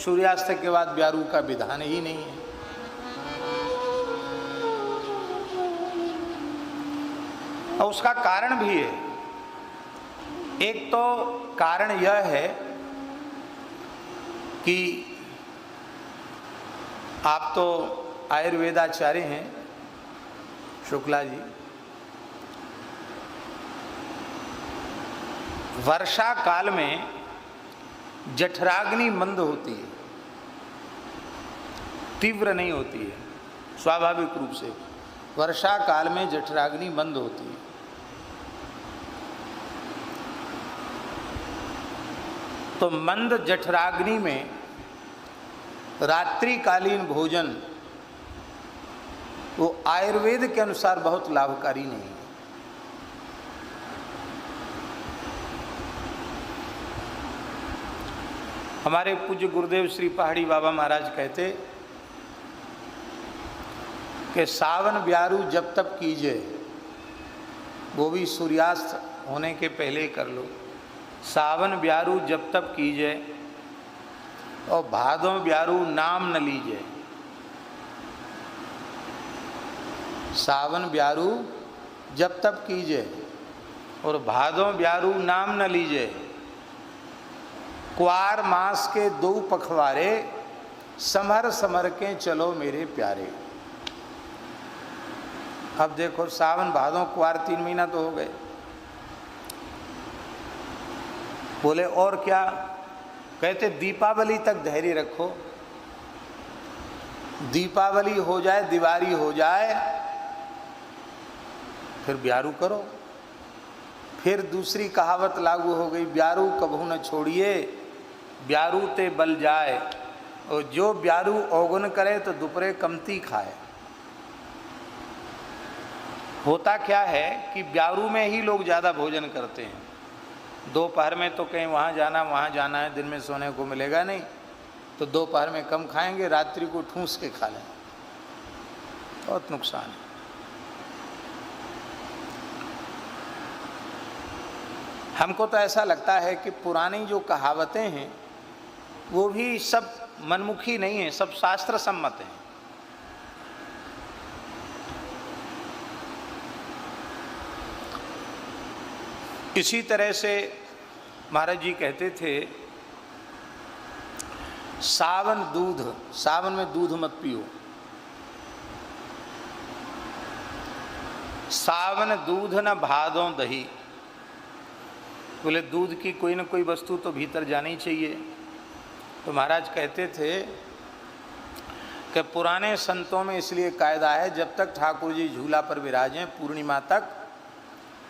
सूर्यास्त के बाद ब्यारू का विधान ही नहीं है। और उसका कारण भी है। एक तो कारण यह है कि आप तो आयुर्वेदाचार्य हैं शुक्ला जी, वर्षा काल में जठराग्नि मंद होती है, तीव्र नहीं होती है। स्वाभाविक रूप से वर्षा काल में जठराग्नि मंद होती है। तो मंद जठराग्नि में रात्रिकालीन भोजन वो आयुर्वेद के अनुसार बहुत लाभकारी नहीं है। हमारे पूज्य गुरुदेव श्री पहाड़ी बाबा महाराज कहते कि सावन ब्यारू जब तक कीजिए, वो भी सूर्यास्त होने के पहले कर लो। सावन ब्यारू जब तक कीजिए और भादों ब्यारू नाम न लीजिए। सावन ब्यारू जब तक कीजिए और भादों ब्यारू नाम न लीजिए। क्वार मास के 2 पखवारे समर समर के चलो मेरे प्यारे। अब देखो सावन भादों क्वार 3 महीना तो हो गए। बोले और क्या? कहते दीपावली तक धैर्य रखो, दीपावली हो जाए, दिवाली हो जाए, फिर ब्यारू करो। फिर दूसरी कहावत लागू हो गई, ब्यारू कभू न छोड़िए, ब्यारू ते बल जाए। और जो ब्यारू औगुन करे तो दुपहरे कमती खाए। होता क्या है कि ब्यारू में ही लोग ज़्यादा भोजन करते हैं। दोपहर में तो कहीं वहाँ जाना है, दिन में सोने को मिलेगा नहीं, तो दोपहर में कम खाएंगे, रात्रि को ठूंस के खा लें। बहुत नुकसान है। हमको तो ऐसा लगता है कि पुरानी जो कहावतें हैं वो भी सब मनमुखी नहीं है, सब शास्त्र सम्मत हैं। इसी तरह से महाराज जी कहते थे सावन में दूध मत पियो। सावन दूध न भादों दही। बोले दूध की कोई न कोई वस्तु तो भीतर जानी चाहिए। तो महाराज कहते थे कि पुराने संतों में इसलिए कायदा है, जब तक ठाकुर जी झूला पर विराजें पूर्णिमा तक,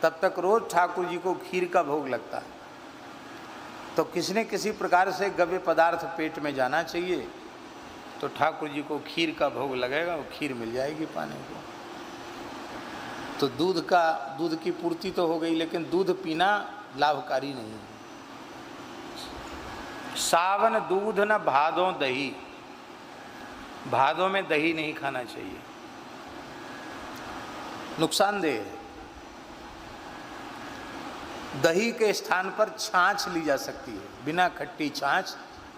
तब तक रोज ठाकुर जी को खीर का भोग लगता है। तो किसी न किसी प्रकार से गव्य पदार्थ पेट में जाना चाहिए, तो ठाकुर जी को खीर का भोग लगेगा, वो खीर मिल जाएगी पाने को। तो दूध की पूर्ति तो हो गई, लेकिन दूध पीना लाभकारी नहीं है। सावन दूध न भादों दही। भादों में दही नहीं खाना चाहिए, नुकसानदेह है। दही के स्थान पर छाछ ली जा सकती है, बिना खट्टी छाछ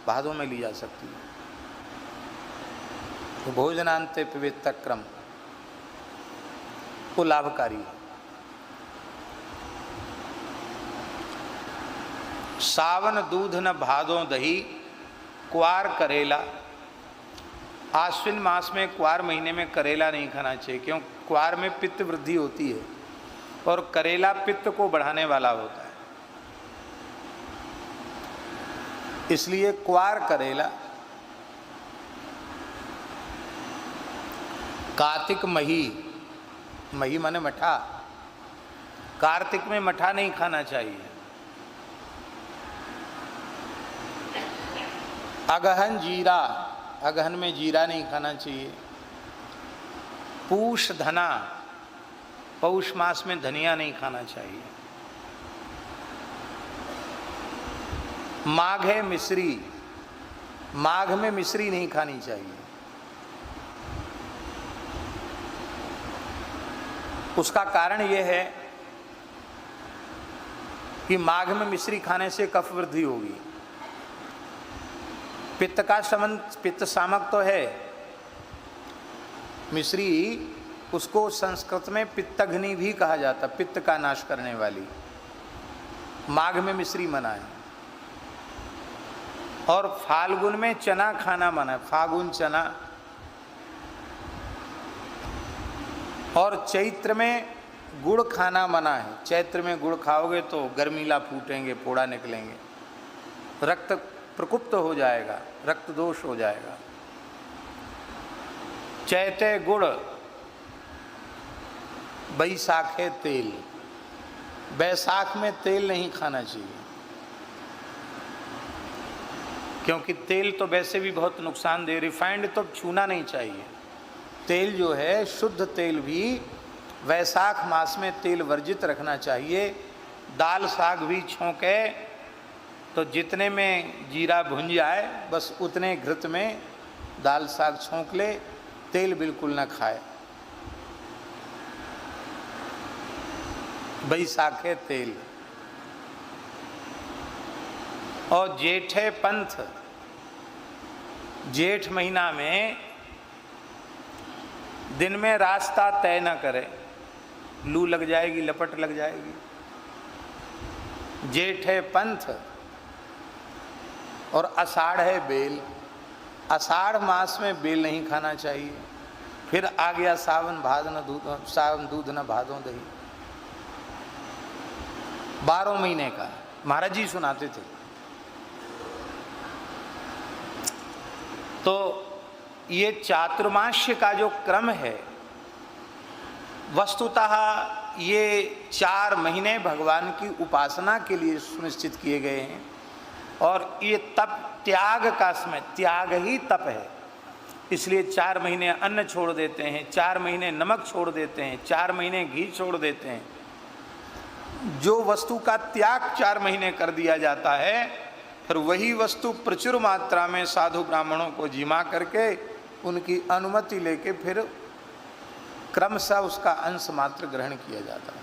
भादों में ली जा सकती है। तो भोजनांते पिबेत क्रम वो लाभकारी है। सावन दूध न भादों दही, क्वार करेला। आश्विन मास में क्वार महीने में करेला नहीं खाना चाहिए, क्यों? क्वार में पित्त वृद्धि होती है और करेला पित्त को बढ़ाने वाला होता है, इसलिए क्वार करेला। कार्तिक मही, मही माने मठा। कार्तिक में मठा नहीं खाना चाहिए। अगहन जीरा, अगहन में जीरा नहीं खाना चाहिए। पूष धना, पौष मास में धनिया नहीं खाना चाहिए। माघ है मिश्री, माघ में मिश्री नहीं खानी चाहिए। उसका कारण यह है कि माघ में मिश्री खाने से कफ वृद्धि होगी। पित्त का संबंध, पित्त सामक तो है। मिश्री, उसको संस्कृत में पित्तघ्नि भी कहा जाता, पित्त का नाश करने वाली। माघ में मिश्री मना है। और फाल्गुन में चना खाना मना है, फागुन चना। और चैत्र में गुड़ खाना मना है। चैत्र में गुड़ खाओगे तो गर्मीला फूटेंगे, फोड़ा निकलेंगे, रक्त प्रकुप्त हो जाएगा, रक्त दोष हो जाएगा। चैते गुड़, बैसाखे तेल। बैसाख में तेल नहीं खाना चाहिए, क्योंकि तेल तो वैसे भी बहुत नुकसानदेह, रिफाइंड तो छूना नहीं चाहिए। तेल जो है, शुद्ध तेल भी वैशाख मास में तेल वर्जित रखना चाहिए। दाल साग भी छौंके तो जितने में जीरा भुन जाए बस उतने घृत में दाल साग छौंक ले, तेल बिल्कुल ना खाए। बैसाखे तेल। और जेठे पंथ, जेठ महीना में दिन में रास्ता तय न करे, लू लग जाएगी, लपट लग जाएगी। जेठ है पंथ और आषाढ़ है बेल। आषाढ़ मास में बेल नहीं खाना चाहिए। फिर आ गया सावन, सावन दूध न भादों दही। 12 महीने का महाराज जी सुनाते थे। तो ये चातुर्मास्य का जो क्रम है, वस्तुतः ये 4 महीने भगवान की उपासना के लिए सुनिश्चित किए गए हैं। और ये तप त्याग का समय, त्याग ही तप है। इसलिए 4 महीने अन्न छोड़ देते हैं, 4 महीने नमक छोड़ देते हैं, 4 महीने घी छोड़ देते हैं। जो वस्तु का त्याग 4 महीने कर दिया जाता है, फिर वही वस्तु प्रचुर मात्रा में साधु ब्राह्मणों को जिमा करके उनकी अनुमति लेके फिर क्रमशः उसका अंश मात्र ग्रहण किया जाता है।